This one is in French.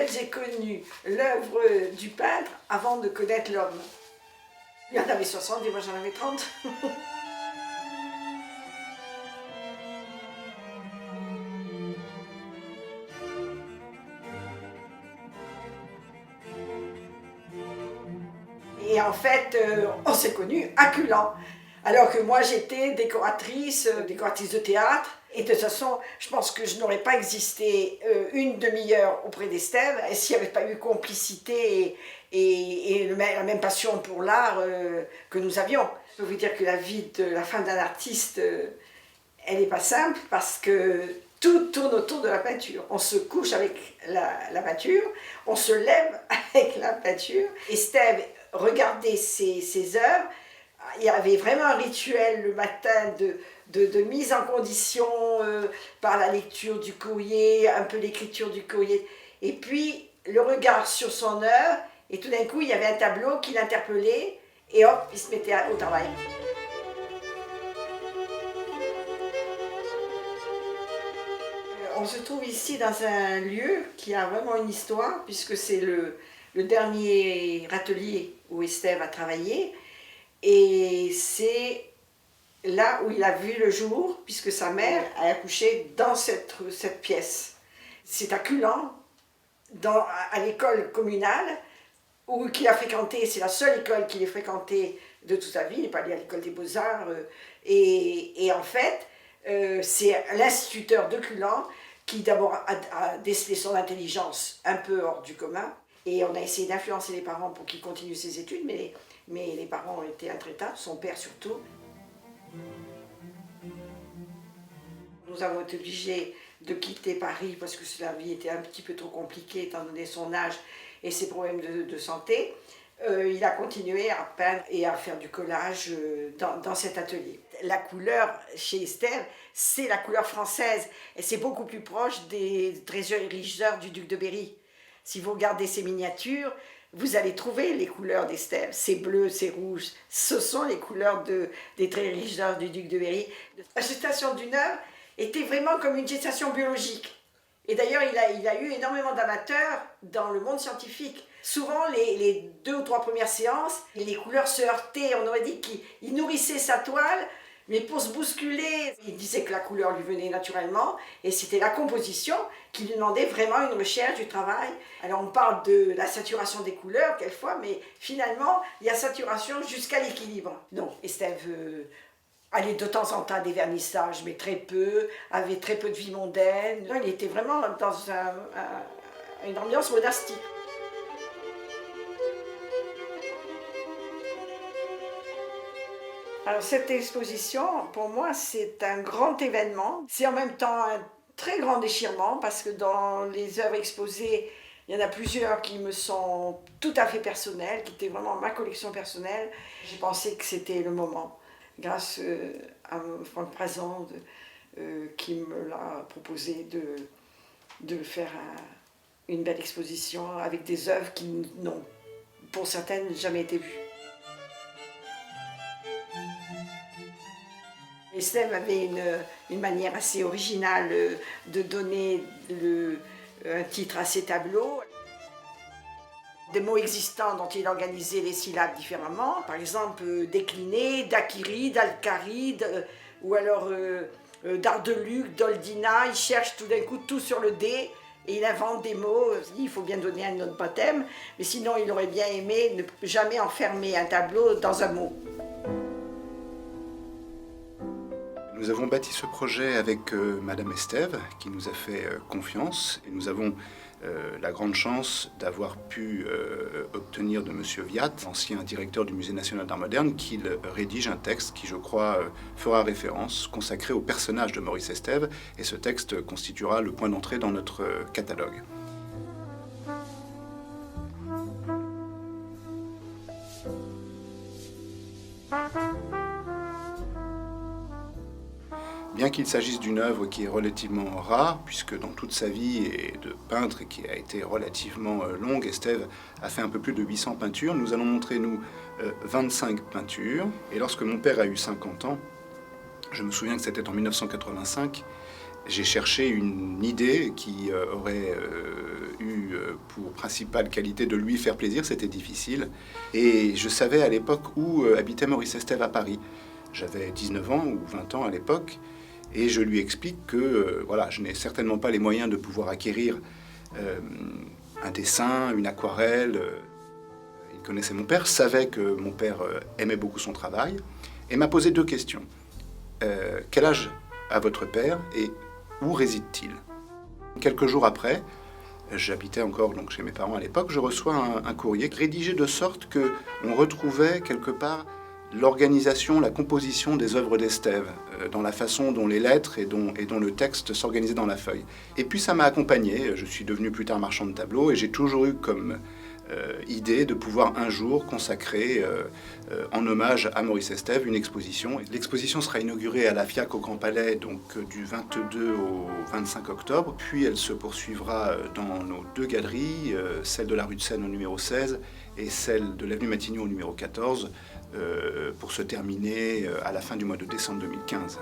fait, j'ai connu l'œuvre du peintre avant de connaître l'homme. Il y en avait 60 et moi j'en avais 30. Et en fait, on s'est connus à Culan. Alors que moi j'étais décoratrice de théâtre. Et de toute façon, je pense que je n'aurais pas existé une demi-heure auprès d'Estève s'il n'y avait pas eu complicité et la même passion pour l'art que nous avions. Je peux vous dire que la vie de la femme d'un artiste, elle n'est pas simple parce que tout tourne autour de la peinture. On se couche avec la peinture, on se lève avec la peinture. Estève regardait ses œuvres. Il y avait vraiment un rituel le matin de mise en condition par la lecture du courrier, un peu l'écriture du courrier, et puis le regard sur son œuvre, et tout d'un coup il y avait un tableau qui l'interpellait, et hop, il se mettait au travail. On se trouve ici dans un lieu qui a vraiment une histoire, puisque c'est le dernier atelier où Estève a travaillé, et c'est là où il a vu le jour, puisque sa mère a accouché dans cette pièce. C'est à Culan, à l'école communale, qu'il a fréquenté, c'est la seule école qu'il ait fréquentée de toute sa vie, il n'est pas allé à l'école des Beaux-Arts, et en fait, c'est l'instituteur de Culan qui d'abord a décelé son intelligence un peu hors du commun, et on a essayé d'influencer les parents pour qu'ils continuent ses études, mais les parents ont été intraitables, son père surtout. Nous avons été obligés de quitter Paris parce que la vie était un petit peu trop compliquée étant donné son âge et ses problèmes de santé. Il a continué à peindre et à faire du collage dans cet atelier. La couleur chez Estève, c'est la couleur française et c'est beaucoup plus proche des trésoriers du duc de Berry. Si vous regardez ces miniatures, vous allez trouver les couleurs d'Estève. C'est bleu, c'est rouge. Ce sont les couleurs des trésoriers du duc de Berry. La gestation d'une œuvre était vraiment comme une gestation biologique. Et d'ailleurs, il a eu énormément d'amateurs dans le monde scientifique. Souvent, les 2 ou 3 premières séances, les couleurs se heurtaient. On aurait dit qu'il nourrissait sa toile, mais pour se bousculer, il disait que la couleur lui venait naturellement. Et c'était la composition qui lui demandait vraiment une recherche du travail. Alors on parle de la saturation des couleurs, quelquefois, mais finalement, il y a saturation jusqu'à l'équilibre. Non, Estève allait de temps en temps à des vernissages, mais très peu, avait très peu de vie mondaine. Il était vraiment dans une ambiance monastique. Alors cette exposition, pour moi, c'est un grand événement. C'est en même temps un très grand déchirement, parce que dans les œuvres exposées, il y en a plusieurs qui me sont tout à fait personnelles, qui étaient vraiment ma collection personnelle. J'ai pensé que c'était le moment, grâce à Franck Prazan, qui me l'a proposé de faire une belle exposition avec des œuvres qui n'ont, pour certaines, jamais été vues. Estève avait une manière assez originale de donner un titre à ses tableaux. Des mots existants dont il organisait les syllabes différemment, par exemple décliné, dakiri, dalkari, ou alors d'Ardeluc, d'Oldina. Il cherche tout d'un coup tout sur le D et il invente des mots. Il faut bien donner un autre baptême, mais sinon il aurait bien aimé ne jamais enfermer un tableau dans un mot. Nous avons bâti ce projet avec Madame Estève, qui nous a fait confiance, et nous avons la grande chance d'avoir pu obtenir de Monsieur Viat, ancien directeur du Musée national d'art moderne, qu'il rédige un texte qui, je crois, fera référence, consacré au personnage de Maurice Estève, et ce texte constituera le point d'entrée dans notre catalogue. Bien qu'il s'agisse d'une œuvre qui est relativement rare, puisque dans toute sa vie et de peintre et qui a été relativement longue, Estève a fait un peu plus de 800 peintures. Nous allons montrer, nous, 25 peintures. Et lorsque mon père a eu 50 ans, je me souviens que c'était en 1985, J'ai cherché une idée qui aurait eu pour principale qualité de lui faire plaisir, c'était difficile. Et je savais à l'époque où habitait Maurice Estève à Paris. J'avais 19 ans ou 20 ans à l'époque, et je lui explique que voilà, je n'ai certainement pas les moyens de pouvoir acquérir un dessin, une aquarelle. Il connaissait mon père, savait que mon père aimait beaucoup son travail, et m'a posé 2 questions. Quel âge a votre père et où réside-t-il? Quelques jours après, j'habitais encore donc, chez mes parents à l'époque, je reçois un courrier rédigé de sorte qu'on retrouvait quelque part l'organisation, la composition des œuvres d'Estève, dans la façon dont les lettres et dont le texte s'organisaient dans la feuille. Et puis ça m'a accompagné, je suis devenu plus tard marchand de tableaux et j'ai toujours eu comme idée de pouvoir un jour consacrer en hommage à Maurice Estève une exposition. L'exposition sera inaugurée à la FIAC au Grand Palais donc, du 22 au 25 octobre, puis elle se poursuivra dans nos 2 galeries, celle de la rue de Seine au numéro 16 et celle de l'avenue Matignon au numéro 14, pour se terminer à la fin du mois de décembre 2015.